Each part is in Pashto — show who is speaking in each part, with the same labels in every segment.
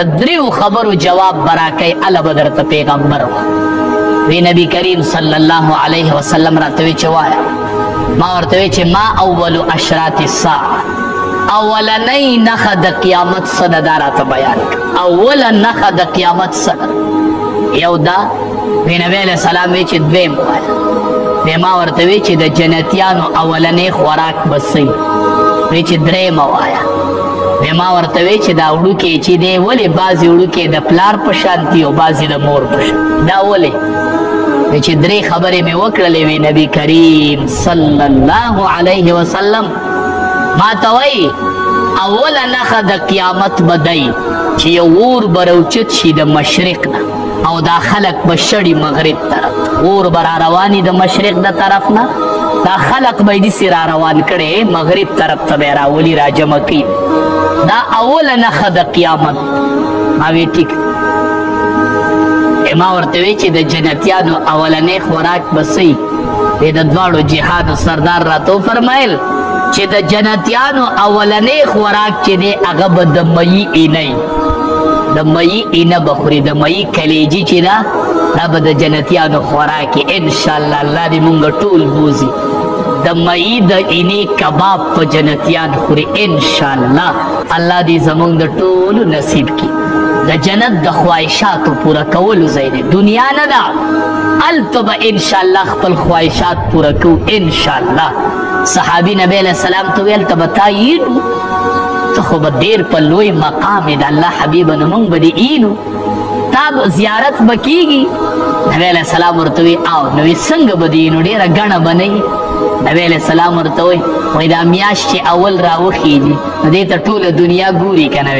Speaker 1: د دریو خبرو جواب براکای الا بدرت پیغمبر وی نبی کریم صلی الله علیه وسلم راته چې وایا ما ورته وی چې ما اول اشراط الساعه اولنی نخ د قیامت سره دارته بیان اول نخ د قیامت سره یو دا وی نبی علیہ السلام وی چې دویم وایا ما ورته وی چې د جنتیانو اولنی خوراک بسې وی چې دریم وایا ما ورته وی چې دا وړوکی چې دی ولې بعضې وړوکی د پلار په شانتي او بعضې د مور په شان دا ولې چې درې خبرې مې وکړلې وی نبی کریم صلی الله علیه وسلم ما ته وایي اوله نښه د قیامت به دی چې یو اور به راوچت شي د مشرق نه او دا خلق به شړي مغرب طرف اور به را رواني د مشرق د طرف نه دا خلق به یې داسې را روان کړی مغرب طرف ته به یې راولي را جمع کوي دا اوله نښه د قیامت ما وی ټیک ما ورته وی چې د جنتیانو اولنی خوراک به څه وي د دواړو جهادو سردار راته وفرمایل چې د جنتیانو اولنی خوراک چې دی هغه به د مئی اینه د مئی اینه به خوري د مئی کلیجي چې ده دا به د جنتیانو خوراک انشاءالله الله دې مونږ ټول بوزي د مئی د اینې کباب په جنتیان خوري انشاءالله الله دې زمونږ د ټولو نصیب کړي د جنت د خواهشاتو پوره کولو ځای دی دنیا نه ده هلته به انشاءالله خپل خواهشات پوره کوو انشاءالله صحابي نبی علیه السلام ته ویل ته به تا اینو ته خو به ډېر په لوی مقام یې د الله حبیبه نو موږ به دې اینو تا زیارت به کېږي نبی علیه السلام ورته وی او نو وی څنګه به دې اینو ډېره ګڼه به نه وي نبی علیه السلام ورته وی دا میاشت چې اول راوخیږي نو دې ته ټوله دنیا ګوري که نه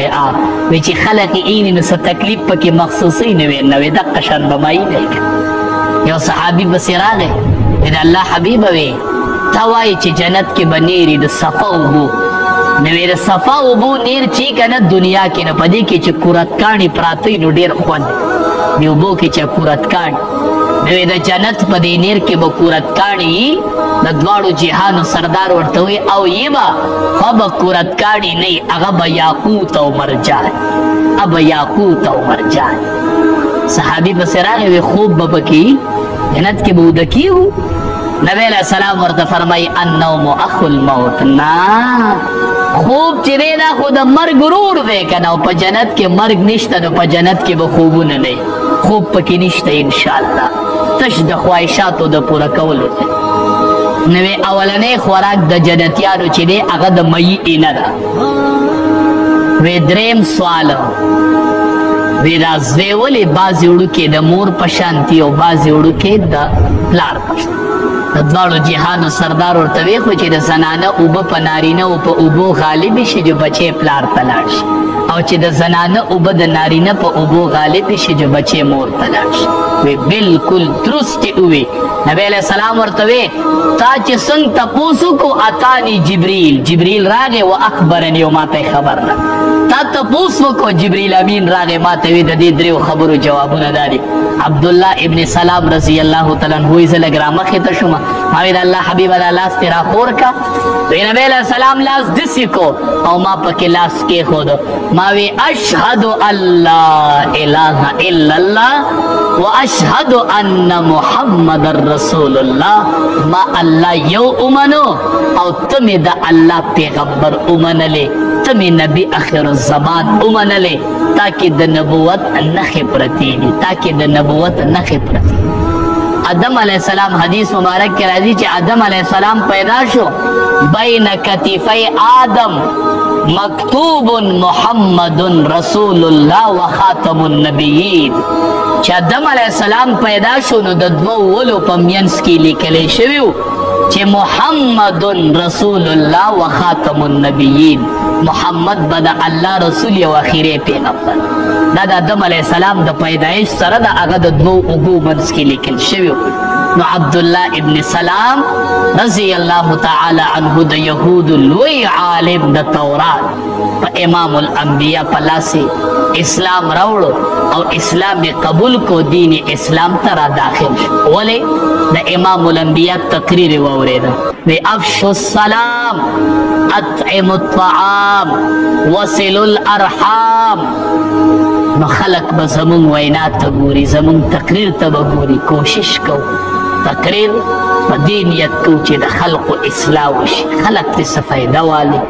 Speaker 1: وی چې خلق یې اینې نو څه تکلیف پکې مخصوصي نه وی دقه شان به ما دی یو صحابي پسې راغی د الله حبیبه وی تا وایي چې جنت کې به نیري د صفا اوبو نو وی د صفا اوبو نیر چی که نه دنیا کې نه په دې کې چې کورتکاڼي پراته وي نو ډېر خوند د اوبو کې چې کورتکاڼي نو وی د جنت په دې نیر کې به کورتکاڼي د دواړو جهانو سردار ورته وی او یې به خو به کورتکاڼي نه وي هغه به یاقوت او مرجان ابه یاقوت او مرجان صحابي پسې راغی وی خوب به پکې جنت کې به وده کېږو نبی علیہ السلام ورته فرمایي النوم اخو الموت نه خوب چې دی دا خو د مرګ ورور دی که نه او په جنت کې مرګ نشته نو په جنت کې به خوبونه نه خوب پکې نشته انشاءالله تش د خواهشاتو د پوره کولو دی نو اولنی خوراک د جنتیانو چې دی هغه د مئی اینه ده وی دریم سوال وی دا زوی ولې بعضې وړوکې د مور په شانتي او بعضې وړوکې د پلار په شانتي د دواړو جهانو سردار ورته وی خو چې د زنانه اوبه په نارینه او په اوبو غالب شي جو بچی پلار ته لاړ شي او چې د زنانه اوبه د نارینه په اوبو غالب شي جو بچی مور ته لاړ شي وی بالکل درست وی نبی علیہ السلام ورته وی تا چې څنګه تپوس وکړو اتانی جبریل راغی و اخبرني او ماته خبر ده تا تپوس وکړو جبریل امین راغی ماته وی د دې دریو خبرو جوابونه دادي عبدالله ابن سلام رضی الله تعالی عنہ یې زه لږ رامخې ته شوم ما وی د الله حبیبه دا لاس دې راخور کا وی نبی علیہ السلام لاس داسې کو او ما پکې لاس کېښود ما وی اشهد ان لا اله الا الله واشهد ان محمد رسول الله ما الله یو امنو او تمه د الله پیغمبر امنلې تمه نبی اخر الزمان امنلې تاکي د نبوت نخې پرتی دي تاکي د نبوت نخې پرتی آدم علیہ السلام حدیث مبارک کے راضی چې آدم علیہ السلام پیدا شو بین کتفی آدم مکتوب محمد رسول الله و خاتم النبیین چې آدم علیہ السلام پیدا شو نو د دوه ولو په منځ کې لیکل شوی چې محمد رسول الله و خاتم النبیین محمد بد الله رسول او اخیری پیغمبر دا د آدم علیہ السلام د پیدایش سره د هغه د دوه اوبو منځ کې لیکل شوی نو عبدالله ابن سلام رضی الله تعالی عنہ د یهود لوی عالم د تورات په امام الانبیاء په لاسې اسلام راوړو او اسلام قبول کو دین اسلام ته را داخل شو ولې د امام الانبیاء تقریر واورېده وی افشوا السلام اطعموا الطعام وصلوا الارحام نو خلق به زمونږ وینا ته ګوري، زمونږ تقریر ته به ګوري. کوشش کوو تقریر په دې نیت کوو چې د خلقو اصلاح وشي، خلق ته څه فایده والي.